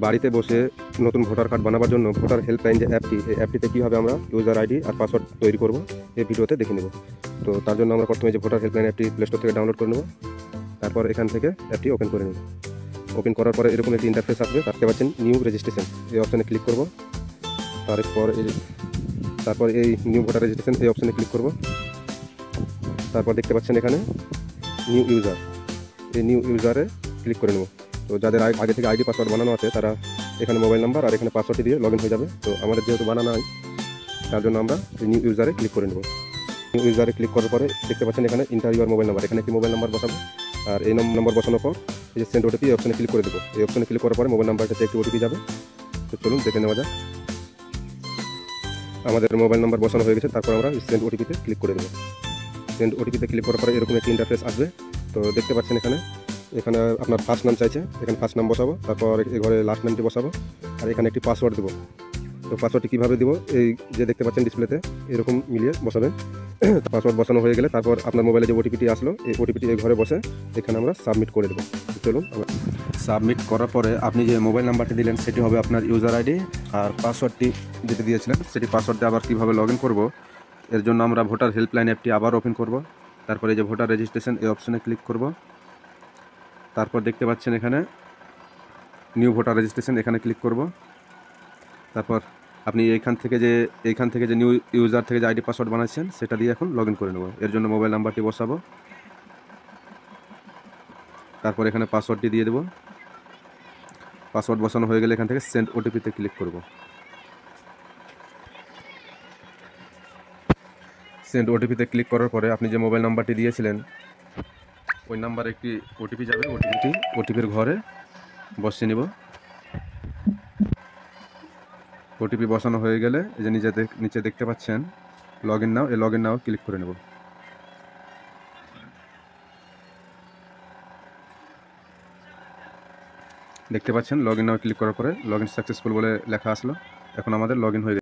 বাড়িতে বসে নতুন ভোটার কার্ড বানাবার জন্য ভোটার হেল্পলাইন যে অ্যাপটি, এই অ্যাপটিতে কীভাবে আমরা ইউজার আইডি আর পাসওয়ার্ড তৈরি করব এই ভিডিওতে দেখে নেব। তো তার জন্য আমরা প্রথমে যে ভোটার হেল্পলাইন অ্যাপটি প্লে স্টোর থেকে ডাউনলোড করে নেব। তারপর এখান থেকে অ্যাপটি ওপেন করে নেব। ওপেন করার পরে এরকম একটি ইন্টারফেস আসবে, দেখতে পাচ্ছেন নিউ রেজিস্ট্রেশন, এই অপশানে ক্লিক করব। তারপর এই নিউ ভোটার রেজিস্ট্রেশন এই অপশানে ক্লিক করব। তারপর দেখতে পাচ্ছেন এখানে নিউ ইউজার, এই নিউ ইউজারে ক্লিক করে নেব। তো যাদের আগে থেকে আইডি পাসওয়ার্ড বানানো আছে তারা এখানে মোবাইল নাম্বার আর এখানে পাসওয়ার্ডটি দিয়ে লগ ইন হয়ে যাবে। তো আমাদের যেহেতু বানানো হয় তার জন্য আমরা নিউ ইউজারে ক্লিক করে নেব। নিউ ইউজারে ক্লিক করার পরে দেখতে পাচ্ছেন এখানে ইন্টার ইউর মোবাইল নাম্বার, এখানে একটি মোবাইল নাম্বার বসাবো। আর এই নম্বর বসানোর পর এই যে সেন্ড ওটিপি এই অপশানে ক্লিক করে দেবো। এই অপশানে ক্লিক করার পরে মোবাইল নাম্বারটাতে একটি ওটিপি যাবে। তো চলুন দেখে নেওয়া যাক। আমাদের মোবাইল নাম্বার বসানো হয়ে গেছে, তারপর আমরা সেন্ড ওটিপিতে ক্লিক করে দেবো। সেন্ড ওটিপিতে ক্লিক করার পরে এরকম একটি ইন্টারফেস আসবে। তো দেখতে পাচ্ছেন এখানে আপনার ফার্স্ট নাম চাইছে, এখানে ফার্স্ট নাম বসাবো, তারপর এই ঘরে লাস্ট নামটি বসাবো, আর এখানে একটি পাসওয়ার্ড দেবো। তো পাসওয়ার্ডটি কীভাবে দেবো, এই যে দেখতে পাচ্ছেন ডিসপ্লেতে এরকম মিলিয়ে বসাবেন। পাসওয়ার্ড বসানো হয়ে গেলে তারপর আপনার মোবাইলে যে ওটিপিটি আসলো এই ওটিপিটি এই ঘরে বসে এখানে আমরা সাবমিট করে দেবো। চলুন, সাবমিট করার পরে আপনি যে মোবাইল নাম্বারটি দিলেন সেটি হবে আপনার ইউজার আইডি, আর পাসওয়ার্ডটি যেটি দিয়েছিলেন সেটি পাসওয়ার্ডে আবার কীভাবে লগ ইন করবো এর জন্য আমরা ভোটার হেল্পলাইন অ্যাপটি আবার ওপেন করব। তারপরে এই যে ভোটার রেজিস্ট্রেশন এই অপশানে ক্লিক করব। তারপর দেখতে পাচ্ছেন এখানে নিউ ভোটার রেজিস্ট্রেশন, এখানে ক্লিক করব। তারপর আপনি এইখান থেকে যে নিউ ইউজার থেকে যে আইডি পাসওয়ার্ড বানাচ্ছেন সেটা দিয়ে এখন লগ ইন করে নেব। এর জন্য মোবাইল নাম্বারটি বসাবো, তারপর এখানে পাসওয়ার্ডটি দিয়ে দেবো। পাসওয়ার্ড বসানো হয়ে গেলে এখান থেকে সেন্ড ওটিপিতে ক্লিক করব। সেন্ড ওটিপিতে ক্লিক করার পরে আপনি যে মোবাইল নাম্বারটি দিয়েছিলেন ওই নাম্বারে একটি ওটিপি যাবে, ওটিপির ঘরে বসিয়ে নিব। ওটিপি বসানো হয়ে গেলে এই যে নিচে দেখতে পাচ্ছেন লগ ইন নাও, এই লগ ইন নাও ক্লিক করে নেব। দেখতে পাচ্ছেন লগ ইন নাও ক্লিক করার পরে লগ ইন সাকসেসফুল বলে লেখা আসলো। এখন আমাদের লগ ইন হয়ে গেছে।